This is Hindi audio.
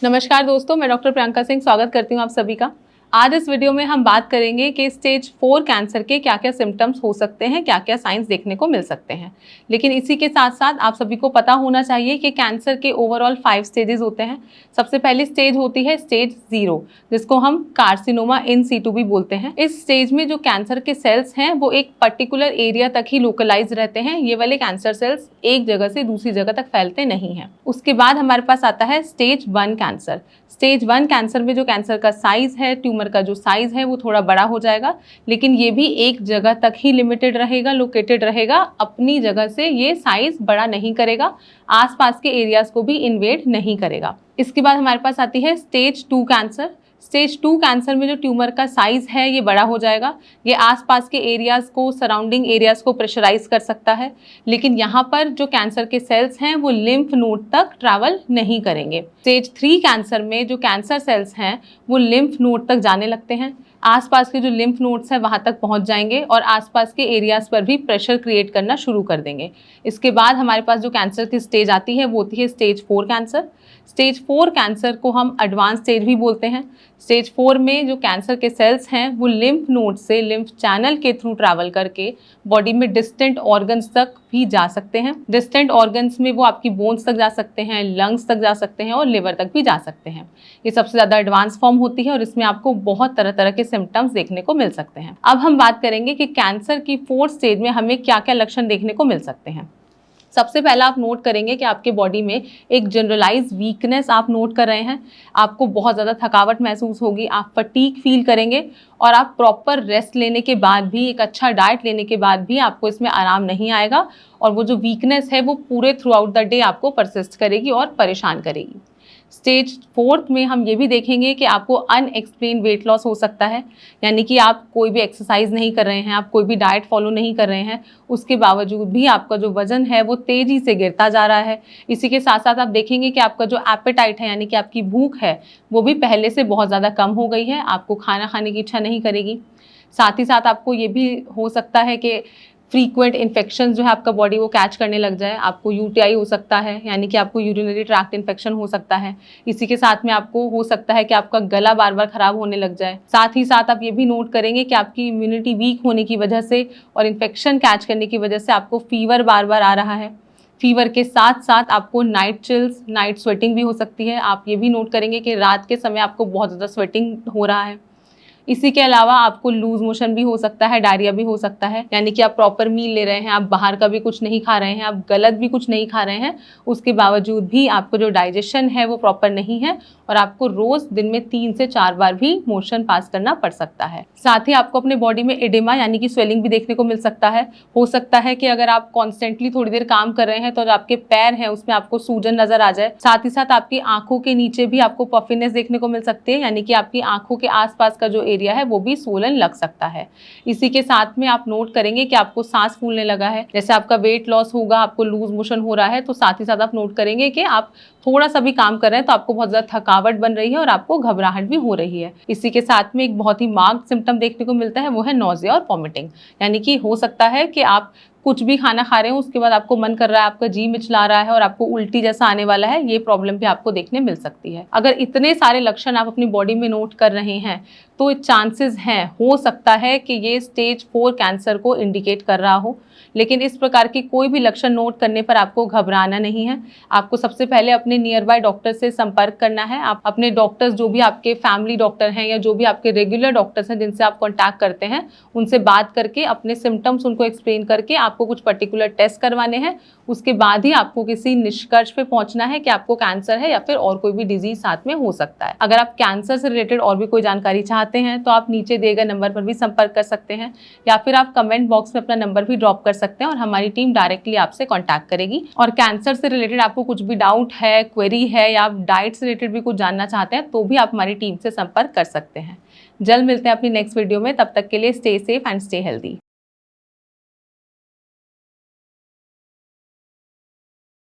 नमस्कार दोस्तों, मैं डॉक्टर प्रियंका सिंह स्वागत करती हूँ आप सभी का। आज इस वीडियो में हम बात करेंगे कि स्टेज 4 कैंसर के क्या क्या सिम्टम्स हो सकते हैं, क्या क्या साइंस देखने को मिल सकते हैं। लेकिन इसी के साथ साथ आप सभी को पता होना चाहिए कि कैंसर के ओवरऑल 5 स्टेजेस होते हैं। सबसे पहली स्टेज होती है स्टेज 0, जिसको हम कार्सिनोमा इन सीटू भी बोलते हैं। इस स्टेज में जो कैंसर के सेल्स हैं वो एक पर्टिकुलर एरिया तक ही लोकलाइज रहते हैं। ये वाले कैंसर सेल्स एक जगह से दूसरी जगह तक फैलते नहीं हैं। उसके बाद हमारे पास आता है स्टेज 1 कैंसर। स्टेज 1 कैंसर में जो कैंसर का साइज है, ट्यूमर का जो साइज है वो थोड़ा बड़ा हो जाएगा, लेकिन ये भी एक जगह तक ही लिमिटेड रहेगा, लोकेटेड रहेगा। अपनी जगह से ये साइज बड़ा नहीं करेगा, आसपास के एरियाज को भी इन्वेड नहीं करेगा। इसके बाद हमारे पास आती है स्टेज 2 कैंसर। स्टेज 2 कैंसर में जो ट्यूमर का साइज है ये बड़ा हो जाएगा। ये आसपास के एरियाज को, सराउंडिंग एरियाज को प्रेशराइज कर सकता है, लेकिन यहाँ पर जो कैंसर के सेल्स हैं वो लिम्फ नोड तक ट्रैवल नहीं करेंगे। स्टेज 3 कैंसर में जो कैंसर सेल्स हैं वो लिम्फ नोड तक जाने लगते हैं। आसपास के जो लिम्फ नोड्स हैं वहाँ तक पहुँच जाएंगे और आसपास के एरियाज पर भी प्रेशर क्रिएट करना शुरू कर देंगे। इसके बाद हमारे पास जो कैंसर की स्टेज आती है वो होती है स्टेज 4 कैंसर। स्टेज 4 कैंसर को हम एडवांस स्टेज भी बोलते हैं। स्टेज 4 में जो कैंसर के सेल्स हैं वो लिम्फ नोड से लिम्फ चैनल के थ्रू ट्रैवल करके बॉडी में डिस्टेंट ऑर्गन्स तक भी जा सकते हैं। डिस्टेंट ऑर्गन्स में वो आपकी बोन्स तक जा सकते हैं, लंग्स तक जा सकते हैं और लिवर तक भी जा सकते हैं। ये सबसे ज़्यादा एडवांस फॉर्म होती है और इसमें आपको बहुत तरह तरह के सिम्टम्स देखने को मिल सकते हैं। अब हम बात करेंगे कि कैंसर की 4th स्टेज में हमें क्या क्या लक्षण देखने को मिल सकते हैं। सबसे पहला आप नोट करेंगे कि आपके बॉडी में एक जनरलाइज वीकनेस आप नोट कर रहे हैं। आपको बहुत ज़्यादा थकावट महसूस होगी, आप फटीग फील करेंगे और आप प्रॉपर रेस्ट लेने के बाद भी, एक अच्छा डाइट लेने के बाद भी आपको इसमें आराम नहीं आएगा और वो जो वीकनेस है वो पूरे थ्रू आउट द डे आपको परसिस्ट करेगी और परेशान करेगी। स्टेज 4 में हम ये भी देखेंगे कि आपको अनएक्सप्लेन वेट लॉस हो सकता है, यानी कि आप कोई भी एक्सरसाइज नहीं कर रहे हैं, आप कोई भी डाइट फॉलो नहीं कर रहे हैं, उसके बावजूद भी आपका जो वजन है वो तेज़ी से गिरता जा रहा है। इसी के साथ साथ आप देखेंगे कि आपका जो एपेटाइट है, यानी कि आपकी भूख है, वो भी पहले से बहुत ज़्यादा कम हो गई है। आपको खाना खाने की इच्छा नहीं करेगी। साथ ही साथ आपको ये भी हो सकता है कि फ्रीक्वेंट इन्फेक्शन जो है आपका बॉडी वो कैच करने लग जाए। आपको यूटीआई हो सकता है, यानी कि आपको यूरिनरी ट्रैक्ट इन्फेक्शन हो सकता है। इसी के साथ में आपको हो सकता है कि आपका गला बार बार खराब होने लग जाए। साथ ही साथ आप ये भी नोट करेंगे कि आपकी इम्यूनिटी वीक होने की वजह से और इन्फेक्शन कैच करने की वजह से आपको फीवर बार बार आ रहा है। फीवर के साथ साथ आपको नाइट चिल्स, नाइट स्वेटिंग भी हो सकती है। आप ये भी नोट करेंगे कि रात के समय आपको बहुत ज़्यादा स्वेटिंग हो रहा है। इसी के अलावा आपको लूज मोशन भी हो सकता है, डायरिया भी हो सकता है, यानी कि आप प्रॉपर मील ले रहे हैं, आप बाहर का भी कुछ नहीं खा रहे हैं, आप गलत भी कुछ नहीं खा रहे हैं, उसके बावजूद भी आपको जो डाइजेशन है वो प्रॉपर नहीं है और आपको रोज दिन में 3 से 4 बार भी मोशन पास करना पड़ सकता है। साथ ही आपको अपने बॉडी में एडिमा यानी कि स्वेलिंग भी देखने को मिल सकता है। हो सकता है कि अगर आप कॉन्स्टेंटली थोड़ी देर काम कर रहे हैं तो जो आपके पैर हैं उसमें आपको सूजन नजर आ जाए। साथ ही साथ आपकी आंखों के नीचे भी आपको पफिनेस देखने को मिल सकती है, यानी कि आपकी आंखों के आसपास का जो एरिया है वो भी स्वोलन लग सकता है। इसी के साथ में आप नोट करेंगे कि आपको सांस फूलने लगा है। जैसे आपका वेट लॉस होगा, आपको लूज मोशन हो रहा है, तो साथ ही साथ आप नोट करेंगे कि आप थोड़ा सा भी काम कर रहे हैं तो आपको बहुत ज़्यादा थकावट बन रही है और आपको घबराहट भी हो रही है। इसी के साथ में एक बहुत ही मार्क्ड सिम्टम देखने को मिलता है, वो है नोजिया और वॉमिटिंग, यानी कि हो सकता है कि आप कुछ भी खाना खा रहे हो, उसके बाद आपको मन कर रहा है, आपका जी मिचला रहा है और आपको उल्टी जैसा आने वाला है। ये प्रॉब्लम भी आपको देखने मिल सकती है। अगर इतने सारे लक्षण आप अपनी बॉडी में नोट कर रहे हैं तो चांसेस हैं, हो सकता है कि ये स्टेज 4 कैंसर को इंडिकेट कर रहा हो। लेकिन इस प्रकार की कोई भी लक्षण नोट करने पर आपको घबराना नहीं है। आपको सबसे पहले अपने नियर बाय डॉक्टर से संपर्क करना है। आप अपने डॉक्टर्स, जो भी आपके फैमिली डॉक्टर हैं या जो भी आपके रेगुलर डॉक्टर्स हैं जिनसे आप कॉन्टैक्ट करते हैं, उनसे बात करके अपने सिम्टम्स उनको एक्सप्लेन करके आपको कुछ पर्टिकुलर टेस्ट करवाने हैं। उसके बाद ही आपको किसी निष्कर्ष पे पहुंचना है कि आपको कैंसर है या फिर और कोई भी डिजीज साथ में हो सकता है। अगर आप कैंसर से रिलेटेड और भी कोई जानकारी चाहते हैं तो आप नीचे दिए गए नंबर पर भी संपर्क कर सकते हैं या फिर आप कमेंट बॉक्स में अपना नंबर भी ड्रॉप कर सकते हैं और हमारी टीम डायरेक्टली आपसे कॉन्टैक्ट करेगी। और कैंसर से रिलेटेड आपको कुछ भी डाउट है, क्वेरी है या आप डाइट से रिलेटेड भी कुछ जानना चाहते हैं तो भी आप हमारी टीम से संपर्क कर सकते हैं। जल्द मिलते हैं अपनी नेक्स्ट वीडियो में, तब तक के लिए stay safe and stay healthy.